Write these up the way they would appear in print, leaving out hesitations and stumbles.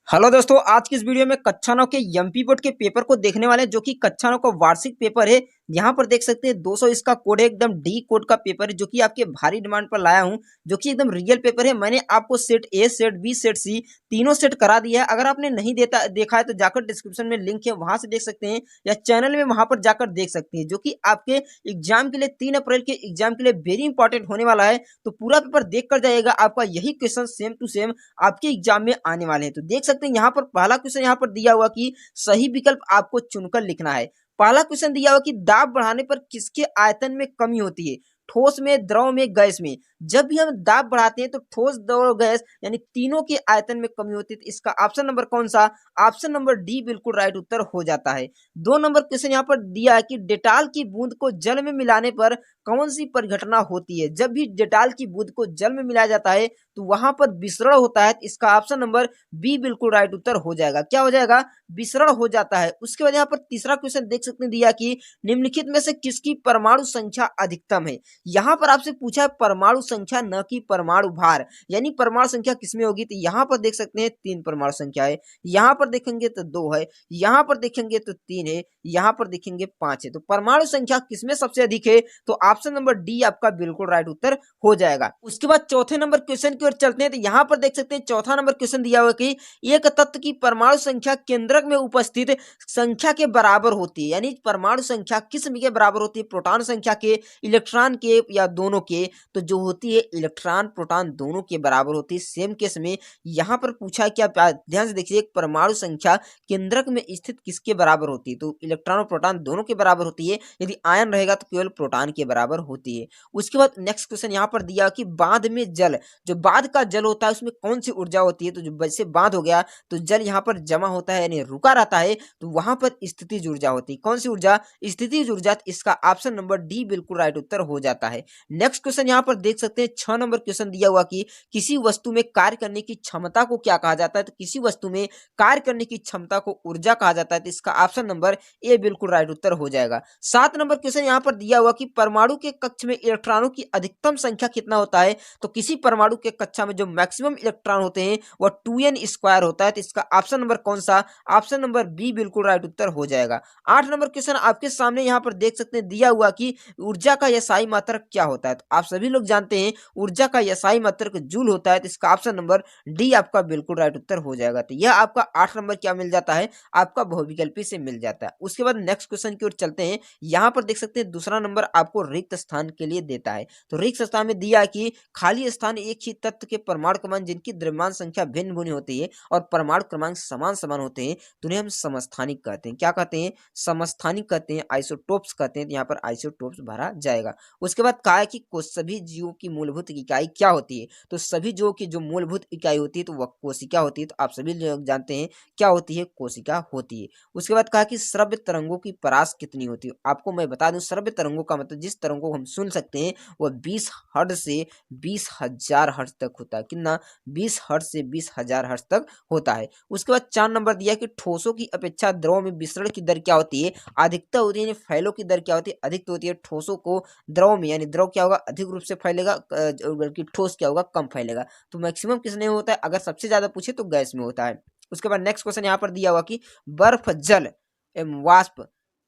Hello दोस्तों, आज की इस वीडियो में कक्षा 9 के एमपी बोर्ड के पेपर को देखने वाले हैं, जो कि कक्षा 9 का वार्षिक पेपर है। यहाँ पर देख सकते हैं 200 इसका कोड है, एकदम डी कोड का पेपर है, जो कि आपके भारी डिमांड पर लाया हूँ, जो कि एकदम रियल पेपर है। मैंने आपको set A, set B, set C तीनों सेट करा दिया है। अगर आपने नहीं देखा है तो जाकर डिस्क्रिप्शन में लिंक है, वहां से देख सकते हैं, या चैनल में वहां पर जाकर देख सकते हैं, जो कि आपके एग्जाम के लिए 3 अप्रैल के एग्जाम के लिए वेरी इंपॉर्टेंट होने वाला है। तो पूरा पेपर देख कर जाएगा, आपका यही क्वेश्चन सेम टू सेम आपके एग्जाम में आने वाले हैं। तो देख सकते हैं यहाँ पर पहला क्वेश्चन यहाँ पर दिया हुआ कि सही विकल्प आपको चुनकर लिखना है। पहला क्वेश्चन दिया हुआ कि दाब बढ़ाने पर किसके आयतन में कमी होती है? ठोस में, द्रव में, गैस में। जब भी हम दाब बढ़ाते हैं तो ठोस, द्रव, गैस यानी तीनों के आयतन में कमी होती है। तो इसका ऑप्शन नंबर कौन सा? ऑप्शन नंबर डी बिल्कुल राइट उत्तर हो जाता है। 2 नंबर क्वेश्चन यहाँ पर दिया है कि डेटाल की बूंद को जल में मिलाने पर कौन सी परिघटना होती है? जब भी डेटाल की बूंद को जल में मिलाया जाता है तो वहां पर विसरण होता है। इसका ऑप्शन नंबर बी बिल्कुल राइट उत्तर हो जाएगा। क्या हो जाएगा? विसरण हो जाता है। उसके बाद यहाँ पर तीसरा क्वेश्चन देख सकते हैं दिया कि निम्नलिखित में से किसकी परमाणु संख्या अधिकतम है? यहाँ पर आपसे पूछा है परमाणु संख्या, न कि परमाणु भार, यानी परमाणु संख्या किसमें होगी। तो यहाँ पर देख सकते हैं 3 परमाणु संख्या है, यहाँ पर देखेंगे तो 2 है, यहाँ पर देखेंगे तो 3 है, यहाँ पर देखेंगे 5 है। तो परमाणु संख्या किसमें सबसे अधिक है? तो ऑप्शन नंबर डी आपका बिल्कुल राइट उत्तर हो जाएगा। उसके बाद चौथे नंबर क्वेश्चन की ओर चलते हैं। तो यहाँ पर देख सकते हैं चौथा नंबर क्वेश्चन दिया हुआ कि एक तत्व की परमाणु संख्या केंद्रक में उपस्थित संख्या के बराबर होती है, यानी परमाणु संख्या किस के बराबर होती है? प्रोटॉन संख्या के, इलेक्ट्रॉन के, या दोनों के? तो जो होती है इलेक्ट्रॉन प्रोटॉन दोनों के बराबर होती है। सेम केस में यहाँ पर पूछा है कि आप ध्यान से देखिए, एक परमाणु संख्या केंद्रक में स्थित किसके बराबर होती है? तो इलेक्ट्रॉन और प्रोटॉन दोनों के बराबर होती है। यदि आयन रहेगा तो केवल प्रोटॉन के बराबर होती है। उसके बाद नेक्स्ट क्वेश्चन यहाँ पर दिया कि बांध में जल, जो बांध का जल होता है उसमें कौन सी ऊर्जा होती है? तो जो जैसे बांध हो गया तो जल यहाँ पर जमा होता है, यानी रुका रहता है, तो वहां पर स्थितिज ऊर्जा होती है। कौन सी ऊर्जा? स्थितिज ऊर्जा। इसका ऑप्शन नंबर डी बिल्कुल राइट उत्तर हो जाता है। नेक्स्ट क्वेश्चन यहाँ पर देख सकते हैं 6 नंबर क्वेश्चन दिया हुआ कि किसी वस्तु में कार्य करने की क्षमता को क्या कहा जाता है? तो किसी वस्तु में कार्य करने की क्षमता को ऊर्जा कहा जाता है। तो इसका ऑप्शन नंबर ए बिल्कुल राइट उत्तर हो जाएगा। 7 नंबर क्वेश्चन यहाँ पर दिया हुआ कि परमाणु के कक्ष में इलेक्ट्रॉनों की अधिकतम संख्या कितना होता है? तो किसी परमाणु के कक्षा में जो मैक्सिमम इलेक्ट्रॉन होते हैं वह 2n² होता है। तो इसका ऑप्शन नंबर कौन सा? ऑप्शन नंबर बी बिल्कुल राइट उत्तर हो जाएगा। 8 नंबर क्वेश्चन आपके सामने यहाँ पर देख सकते हैं दिया हुआ कि ऊर्जा का एसआई मात्रक क्या होता है? तो आप सभी लोग जानते हैं ऊर्जा का एसआई मात्रक जूल होता है। तो इसका ऑप्शन नंबर डी आपका बिल्कुल राइट उत्तर हो जाएगा। तो यह आपका 8 नंबर क्या मिल जाता है? आपका बहुविकल्पी से मिल जाता है। उसके बाद नेक्स्ट क्वेश्चन की ओर चलते हैं। यहाँ पर देख सकते हैं दूसरा नंबर आपको रिक्त स्थान के लिए देता है। तो रिक्त स्थान में दिया है कि खाली स्थान एक ही तत्व के परमाणु क्रमांक जिनकी द्रव्यमान संख्या भिन्न भिन्न होती है और परमाणु क्रमांक समान समान होते हैं, तो उन्हें हम समस्थानिक कहते हैं। क्या कहते हैं? समस्थानिक कहते हैं, आइसोटोप्स कहते हैं। तो यहाँ पर आइसोटोप्स भरा जाएगा। उसके बाद कहा है कि सभी जीवों की मूलभूत इकाई क्या होती है? तो सभी जीवों की जो मूलभूत इकाई होती है तो वह कोशिका होती है। तो आप सभी लोग जानते हैं क्या होती है? कोशिका होती है। उसके बाद कहा कि श्रव्य तरंगों की परास कितनी होती है? आपको मैं बता दूं, श्रव्य तरंगों का मतलब जिस तरंगों को हम सुन सकते हैं वह 20 हर्ट्ज से 20,000 हर्ट्ज तक होता है। कितना? 20 हर्ट्ज से 20,000 हर्ट्ज तक होता है। उसके बाद 4 नंबर दिया कि ठोसों की अपेक्षा द्रव में विसरण की दर क्या होती है? अधिकता होती है, यानी फैलो की दर क्या होती है? अधिक होती है। ठोसों को द्रव में, यानी द्रव क्या होगा? अधिक रूप से फैलेगा, बल्कि ठोस क्या होगा? कम फैलेगा। तो मैक्सिमम किसमें होता है? अगर सबसे ज्यादा पूछे तो गैस में होता है। उसके बाद नेक्स्ट क्वेश्चन यहाँ पर दिया हुआ कि बर्फ, जल एवं वाष्प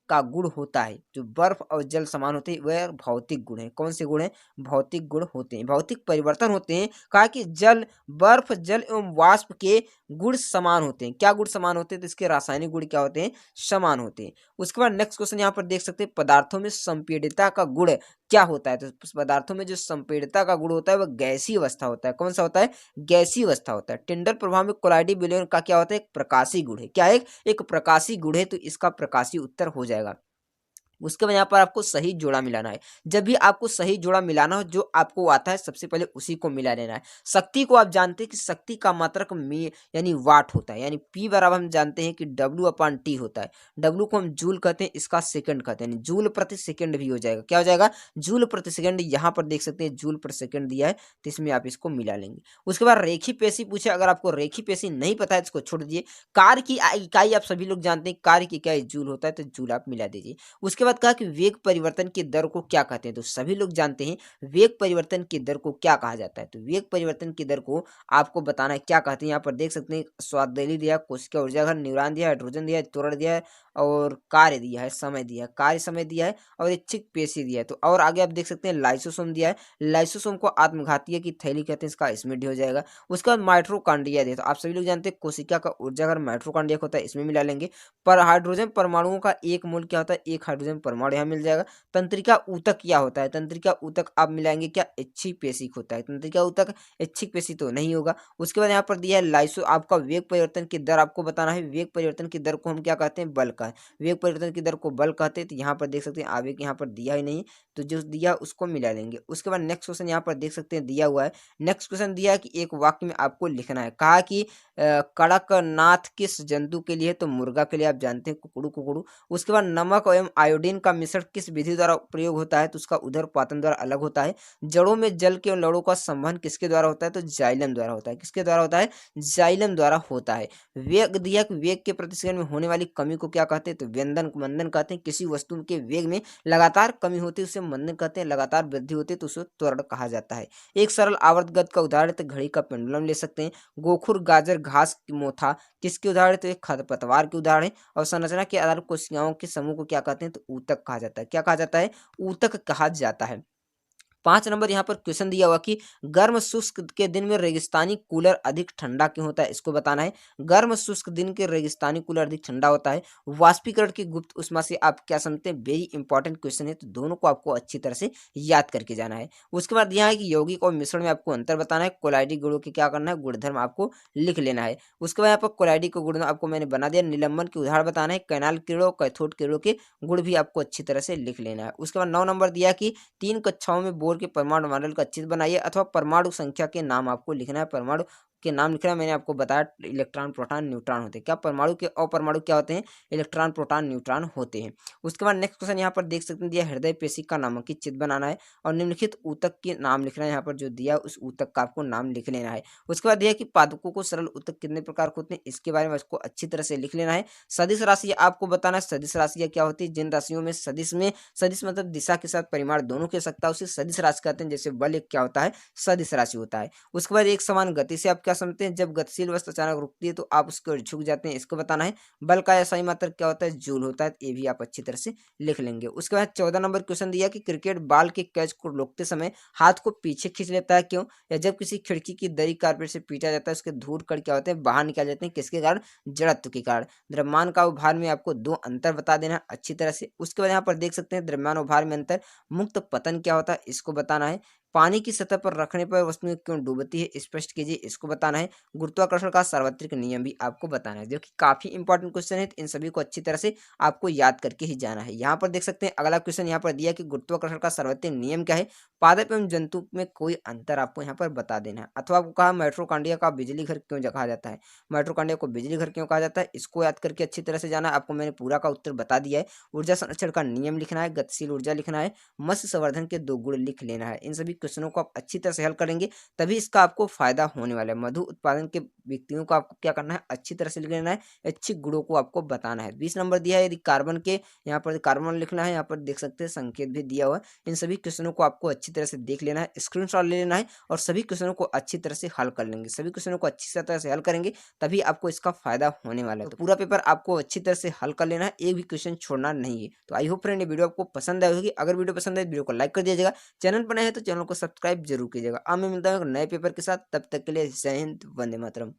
का गुण होता है। जो बर्फ और जल समान होते हैं वह भौतिक गुण है। कौन से गुण है? भौतिक गुण होते हैं, भौतिक परिवर्तन होते हैं। कहा कि जल, बर्फ, जल एवं वाष्प के गुण समान होते हैं। क्या गुण समान होते हैं? तो इसके रासायनिक गुण क्या होते हैं? समान होते हैं। उसके बाद नेक्स्ट क्वेश्चन यहाँ पर देख सकते हैं पदार्थों में संपीड़ितता का गुण क्या होता है? तो पदार्थों में जो संपीड़ितता का गुण होता है वह गैसीय अवस्था होता है। कौन सा होता है? गैसीय अवस्था होता है। टिंडल प्रभाव में कोलाइडी विलयन का क्या होता है? एक प्रकाशीय गुण है। क्या है? एक प्रकाशीय गुण है। तो इसका प्रकाशीय उत्तर हो जाएगा। उसके बाद यहाँ पर आपको सही जोड़ा मिलाना है। जब भी आपको सही जोड़ा मिलाना हो, जो आपको आता है सबसे पहले उसी को मिला लेना है। शक्ति को आप जानते हैं कि शक्ति का मात्रक यानी वाट होता है, यानी पी बराबर हम जानते हैं कि W/T होता है। W को हम जूल कहते हैं, इसका सेकंड कहते हैं, जूल प्रति सेकंड भी हो जाएगा। क्या हो जाएगा? जूल प्रति सेकंड। यहाँ पर देख सकते हैं जूल प्रति सेकंड दिया है, तो इसमें आप इसको मिला लेंगे। उसके बाद रेखी पेशी पूछे, अगर आपको रेखी पेशी नहीं पता है इसको छोड़ दीजिए। कार्य की इकाई आप सभी लोग जानते हैं, कार्य की इकाई जूल होता है, तो जूल आप मिला दीजिए। उसके बाद कहा कि वेग परिवर्तन की दर को क्या कहते हैं, तो सभी लोग जानते हैं वेग परिवर्तन की दर को क्या कहा जाता है। तो वेग परिवर्तन की दर को आपको बताना है क्या कहते हैं। यहाँ पर देख सकते हैं स्वादली दिया है, कोशिका ऊर्जा घन, न्यूरॉन दिया है, हाइड्रोजन दिया है, त्वरण दिया है और कार्य दिया है, समय दिया है, कार्य समय दिया है और इच्छिक पेशी दिया है। तो और आगे आप देख सकते हैं लाइसोसोम दिया है, लाइसोसोम को आत्मघातीय की थैली कहते हैं, इसका इसमें डी हो जाएगा। उसके बाद माइटोकॉन्ड्रिया दिया, तो आप सभी लोग जानते हैं कोशिका का ऊर्जा घन माइटोकॉन्ड्रिया होता है, इसमें मिला लेंगे। पर हाइड्रोजन परमाणुओं का एक मोल क्या होता है, एक हाइड्रोजन परमाणु यहाँ मिल जाएगा। तंत्रिका ऊतक क्या होता है, तंत्रिका ऊतक आप मिलाएंगे क्या, इच्छिक पेशी होता है। तंत्रिका ऊतक इच्छिक पेशी तो नहीं होगा। उसके बाद यहाँ पर दिया है लाइसो, आपका वेग परिवर्तन की दर आपको बताना है। वेग परिवर्तन की दर को हम क्या कहते हैं, बल का। वेग परिवर्तन की दर को बल कहते हैं। तो यहाँ पर देख सकते हैं आवेग यहाँ पर दिया ही नहीं, तो जो दिया उसको मिला लेंगे। उसके बाद नेक्स्ट क्वेश्चन यहाँ पर देख सकते हैं दिया हुआ है। नेक्स्ट क्वेश्चन दिया है कि एक वाक्य में आपको लिखना है। कहा कि कड़कनाथ किस जंतु के लिए, तो मुर्गा के लिए, आप जानते हैं कुकड़ू कुकड़ू। उसके बाद नमक एवं आयोडीन का मिश्रण किस विधि द्वारा प्रयोग होता है, तो उसका उदरपातन द्वारा अलग होता है। जड़ों में जल के लड़ों का संवहन किसके द्वारा होता है, तो जाइलम द्वारा होता है। किसके द्वारा होता है, जाइलम द्वारा होता है। वेग दिया कि वेग के प्रतिसरण में होने वाली कमी को क्या कहते हैं, तो व्यंदन मंदन कहते हैं। किसी वस्तु के वेग में लगातार कमी होती है उसे मंदन कहते हैं, लगातार वृद्धि होती है तो उसे त्वरण कहा जाता है। एक सरल आवर्त गति का उदाहरण तो घड़ी का पेंडुलम ले सकते हैं। गोखुर गाजर घास की मोथा किसके उदाहरण, तो एक खरपतवार के उदाहरण है। और संरचना के आधार कोशिकाओं के समूह को क्या कहते हैं, तो ऊतक कहा जाता है। क्या कहा जाता है, ऊतक कहा जाता है। 5 नंबर यहाँ पर क्वेश्चन दिया हुआ कि गर्म शुष्क के दिन में रेगिस्तानी कूलर अधिक ठंडा क्यों होता है, इसको बताना है। गर्म शुष्क दिन के रेगिस्तानी कूलर अधिक ठंडा होता है। वाष्पीकरण की गुप्त उष्मा से आप क्या समझते हैं, वेरी इंपॉर्टेंट क्वेश्चन है, तो दोनों को आपको अच्छी तरह से याद करके जाना है। उसके बाद यहाँ है कि यौगिक और मिश्रण में आपको अंतर बताना है। कोलाइडी गुणों के क्या करना है, गुणधर्म आपको लिख लेना है। उसके बाद यहाँ पर कोलाइडी के गुण आपको मैंने बना दिया। निलंबन के उदाहरण बताना है। कैनाल किरणों, कैथोड किरणों के गुण भी आपको अच्छी तरह से लिख लेना है। उसके बाद 9 नंबर दिया कि 3 कक्षाओं में बोर के परमाणु मॉडल का चित्र बनाइए अथवा परमाणु संख्या के नाम आपको लिखना है। परमाणु के नाम लिखना है, मैंने आपको बताया इलेक्ट्रॉन प्रोटॉन न्यूट्रॉन होते हैं। क्या परमाणु के अपरमाणु क्या होते हैं, इलेक्ट्रॉन प्रोटॉन न्यूट्रॉन होते हैं। उसके बाद नेक्स्ट क्वेश्चन यहाँ पर देख सकते हैं दिया हृदय पेशी का नामांकित चित्र बनाना है और निम्नलिखित ऊतक के नाम लिखना है। यहाँ पर जो दिया उस ऊतक का आपको नाम लिख लेना है। उसके बाद दिया कि पादपों को सरल ऊतक कितने प्रकार के होते हैं, इसके बारे में इसको अच्छी तरह से लिख लेना है। सदिश राशि आपको बताना है। सदिश राशियाँ क्या होती है, जिन राशियों में सदिश मतलब दिशा के साथ परिमाण दोनों के सकता है उसे सदिश राशि कहते हैं। जैसे बल एक क्या होता है, सदिश राशि होता है। उसके बाद एक समान गति से आप क्या समझते हैं, जब गतिशील वस्तु अचानक रुकती है तो आप उसकी ओर झुक जाते हैं, इसको बताना है। बल का ऐसा ही मात्रक क्या होता है, जूल होता है। ये भी आप अच्छी तरह से लिख लेंगे। उसके बाद 14 नंबर क्वेश्चन दिया कि क्रिकेट बॉल के कैच को रोकते समय हाथ को पीछे खींच लेता है क्यों, या जब किसी खिड़की की दरी कारपेट से पीटा जाता है उसके धूल कण क्या होते हैं, बाहर निकाल जाते हैं, किसके कारण, जड़त्व के कारण। द्रव्यमान का उभार में आपको 2 अंतर बता देना है अच्छी तरह से। उसके बाद यहाँ पर देख सकते हैं द्रव्यमान उभार में अंतर। मुक्त पतन क्या होता है, इसको बताना है। पानी की सतह पर रखने पर वस्तुएं क्यों डूबती है, स्पष्ट कीजिए, इसको बताना है। गुरुत्वाकर्षण का सार्वत्रिक नियम भी आपको बताना है, जो कि काफी इंपॉर्टेंट क्वेश्चन है। इन सभी को अच्छी तरह से आपको याद करके ही जाना है। यहाँ पर देख सकते हैं अगला क्वेश्चन यहाँ पर दिया कि गुरुत्वाकर्षण का सार्वत्रिक नियम क्या है। पादप एवं जंतु में कोई अंतर आपको यहाँ पर बता देना है। अथवा आपको कहा माइटोकॉन्ड्रिया का बिजली घर क्यों कहा जाता है, माइटोकॉन्ड्रिया को बिजली घर क्यों कहा जाता है, इसको याद करके अच्छी तरह से जाना है। आपको मैंने पूरा का उत्तर बता दिया है। ऊर्जा संरक्षण का नियम लिखना है, गतिशील ऊर्जा लिखना है, मत्स्य संवर्धन के 2 गुण लिख लेना है। इन सभी क्वेश्चनों को आप अच्छी तरह से हल करेंगे तभी इसका आपको फायदा होने वाला है। मधु उत्पादन के व्यक्तियों को आपको क्या करना है, अच्छी तरह से लिख लेना है, अच्छी गुणों को आपको बताना है। 20 नंबर दिया है यदि कार्बन के, यहाँ पर कार्बन लिखना है, यहाँ पर देख सकते हैं संकेत भी दिया हुआ है। इन सभी क्वेश्चनों को आपको अच्छी तरह से देख लेना है, स्क्रीनशॉट ले लेना है और सभी क्वेश्चनों को अच्छी तरह से हल कर लेंगे। सभी क्वेश्चनों को अच्छी तरह से हल करेंगे तभी आपको इसका फायदा होने वाला है। तो पूरा पेपर आपको अच्छी तरह से हल कर लेना है, एक भी क्वेश्चन छोड़ना नहीं है। तो आई होप फ्रेंड ये वीडियो आपको पसंद आई होगी। अगर वीडियो पसंद आए वीडियो को लाइक कर दीजिएगा, चैनल पर नए हैं तो चैनल को सब्सक्राइब जरूर कीजिएगा। अब मैं मिलता हूँ नए पेपर के साथ, तब तक के लिए जय हिंद, वंदे मातरम।